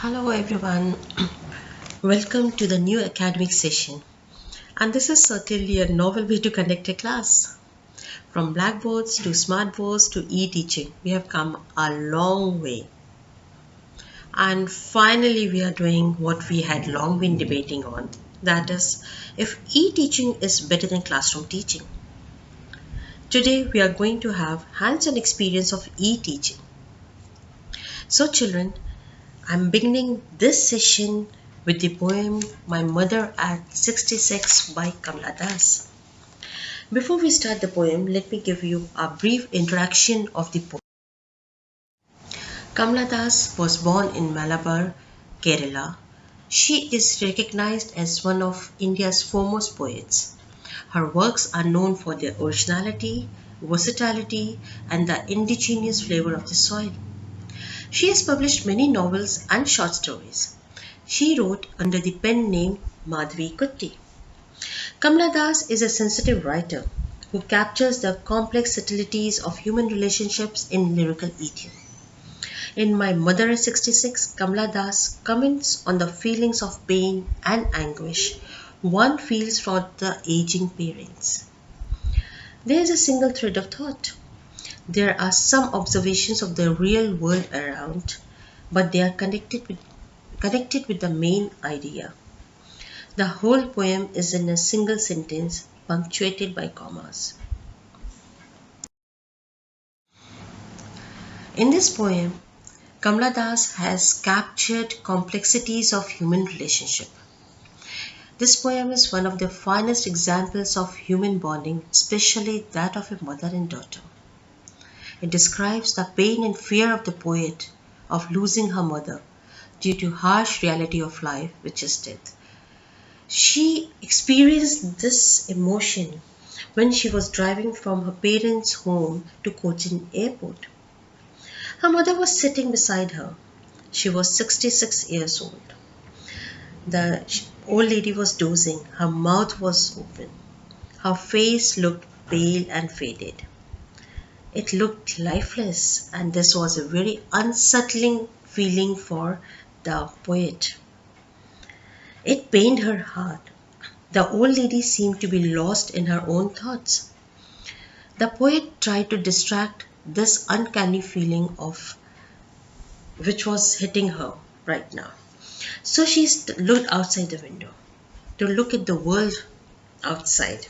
Hello everyone, welcome to the new academic session. And this is certainly a novel way to conduct a class. From blackboards to smartboards to e-teaching, we have come a long way. And finally, we are doing what we had long been debating on. That is, if e-teaching is better than classroom teaching. Today, we are going to have hands-on experience of e-teaching. So children, I'm beginning this session with the poem My Mother at 66 by Kamala Das. Before we start the poem, let me give you a brief introduction of the poem. Kamala Das was born in Malabar, Kerala. She is recognized as one of India's foremost poets. Her works are known for their originality, versatility, and the indigenous flavor of the soil. She has published many novels and short stories. She wrote under the pen name Madhvi Kutti. Kamala Das is a sensitive writer who captures the complex subtleties of human relationships in lyrical idiom. In My Mother at 66, Kamala Das comments on the feelings of pain and anguish one feels for the aging parents. There is a single thread of thought. There are some observations of the real world around, but they are connected with the main idea. The whole poem is in a single sentence punctuated by commas. In this poem, Kamala Das has captured complexities of human relationship. This poem is one of the finest examples of human bonding, especially that of a mother and daughter. It describes the pain and fear of the poet of losing her mother due to harsh reality of life, which is death. She experienced this emotion when she was driving from her parents' home to Cochin Airport. Her mother was sitting beside her. She was 66 years old. The old lady was dozing. Her mouth was open. Her face looked pale and faded. It looked lifeless, and this was a very unsettling feeling for the poet. It pained her heart. The old lady seemed to be lost in her own thoughts. The poet tried to distract this uncanny feeling of which was hitting her right now. So she looked outside the window to look at the world outside.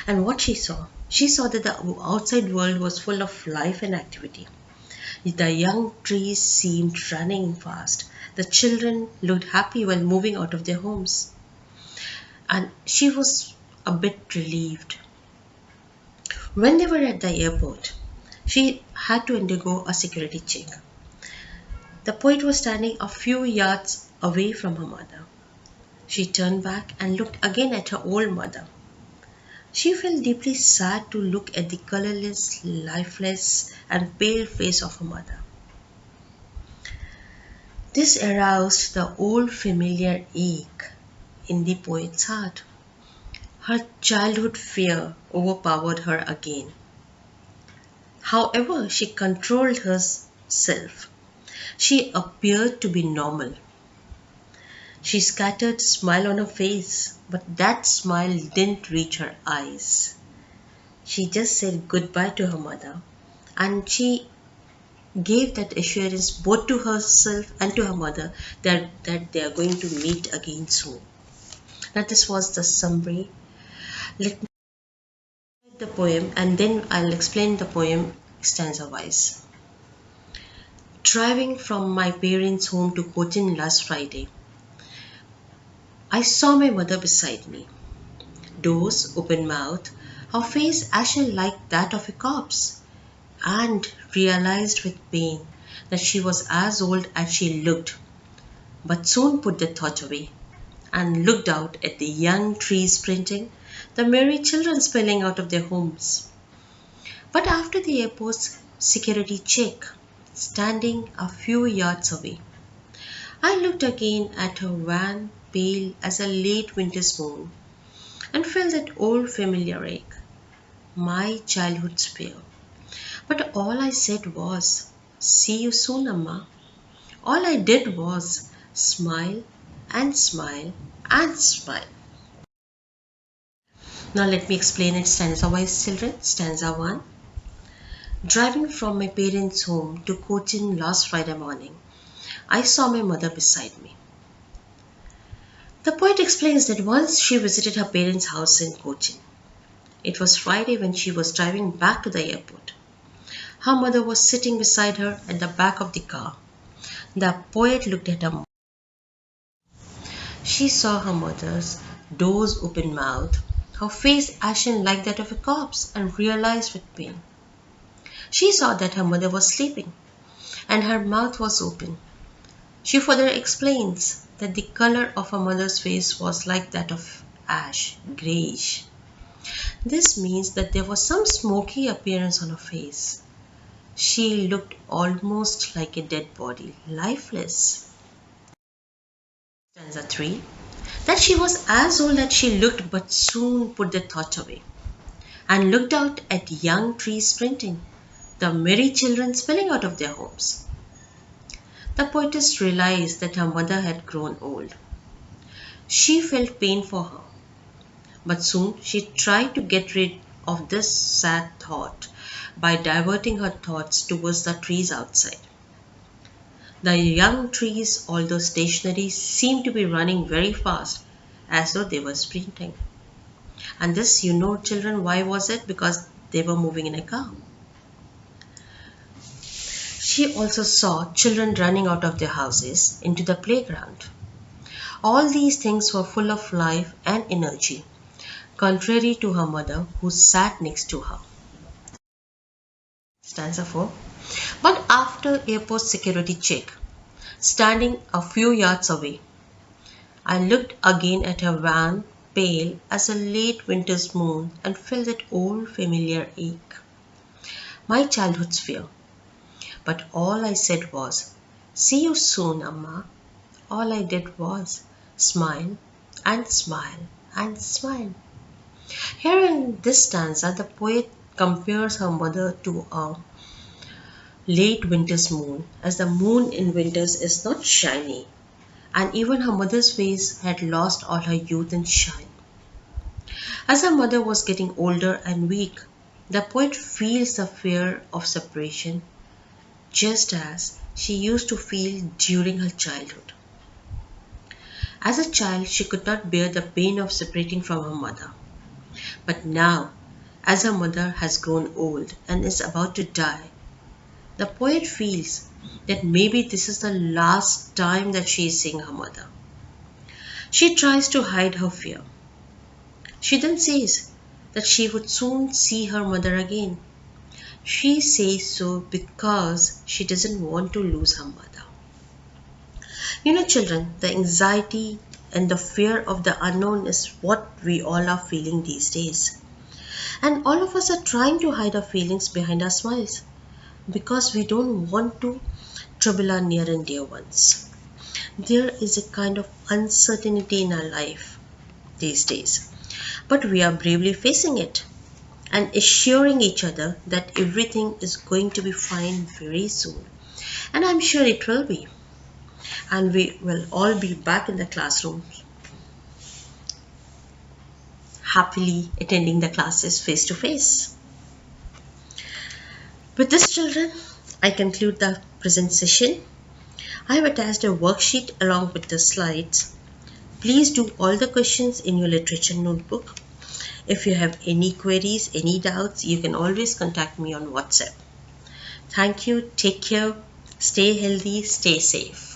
And what she saw that the outside world was full of life and activity. The young trees seemed running fast. The children looked happy while moving out of their homes. And she was a bit relieved. When they were at the airport, she had to undergo a security check. The poet was standing a few yards away from her mother. She turned back and looked again at her old mother. She felt deeply sad to look at the colorless, lifeless, and pale face of her mother. This aroused the old familiar ache in the poet's heart. Her childhood fear overpowered her again. However, she controlled herself. She appeared to be normal. She scattered a smile on her face, but that smile didn't reach her eyes. She just said goodbye to her mother, and she gave that assurance both to herself and to her mother that they are going to meet again soon. Now, this was the summary. Let me read the poem and then I'll explain the poem stanza wise. Driving from my parents' home to Cochin last Friday, I saw my mother beside me. Doors, open mouth, her face ashen like that of a corpse, and realized with pain that she was as old as she looked, but soon put the thought away and looked out at the young trees sprinting, the merry children spilling out of their homes. But after the airport's security check, standing a few yards away, I looked again at her van, pale as a late winter's moon, and felt that old familiar ache, my childhood's fear. But all I said was, "See you soon, Amma," All I did was smile and smile and smile. Now let me explain it stanza wise, children. Stanza 1. Driving from my parents' home to Cochin last Friday morning, I saw my mother beside me. The poet explains that once she visited her parents' house in Cochin. It was Friday when she was driving back to the airport. Her mother was sitting beside her at the back of the car. The poet looked at her. She saw her mother's door's open mouth, her face ashen like that of a corpse, and realized with pain. She saw that her mother was sleeping, and her mouth was open. She further explains that the color of her mother's face was like that of ash, greyish. This means that there was some smoky appearance on her face. She looked almost like a dead body, lifeless. Stanza 3. That she was as old as she looked, but soon put the thought away, and looked out at young trees sprinting, the merry children spilling out of their homes. The poetess realized that her mother had grown old. She felt pain for her, but soon she tried to get rid of this sad thought by diverting her thoughts towards the trees outside. The young trees, although stationary, seemed to be running very fast as though they were sprinting. And this, children, why was it? Because they were moving in a car. She also saw children running out of their houses into the playground. All these things were full of life and energy, contrary to her mother who sat next to her. Stanza 4. But after airport security check, standing a few yards away, I looked again at her van, pale as a late winter's moon, and felt that old familiar ache. My childhood's fear. But all I said was, "See you soon, Amma." All I did was smile and smile and smile. Here in this stanza, the poet compares her mother to a late winter's moon, as the moon in winters is not shiny, and even her mother's face had lost all her youth and shine. As her mother was getting older and weak, the poet feels the fear of separation just as she used to feel during her childhood. As a child, she could not bear the pain of separating from her mother. But now, as her mother has grown old and is about to die, the poet feels that maybe this is the last time that she is seeing her mother. She tries to hide her fear. She then says that she would soon see her mother again. She says so because she doesn't want to lose her mother. Children, the anxiety and the fear of the unknown is what we all are feeling these days. And all of us are trying to hide our feelings behind our smiles because we don't want to trouble our near and dear ones. There is a kind of uncertainty in our life these days, but we are bravely facing it and assuring each other that everything is going to be fine very soon. And I'm sure it will be. And we will all be back in the classrooms, happily attending the classes face to face. With this, children, I conclude the present session. I have attached a worksheet along with the slides. Please do all the questions in your literature notebook. If you have any queries, any doubts, you can always contact me on WhatsApp. Thank you. Take care. Stay healthy. Stay safe.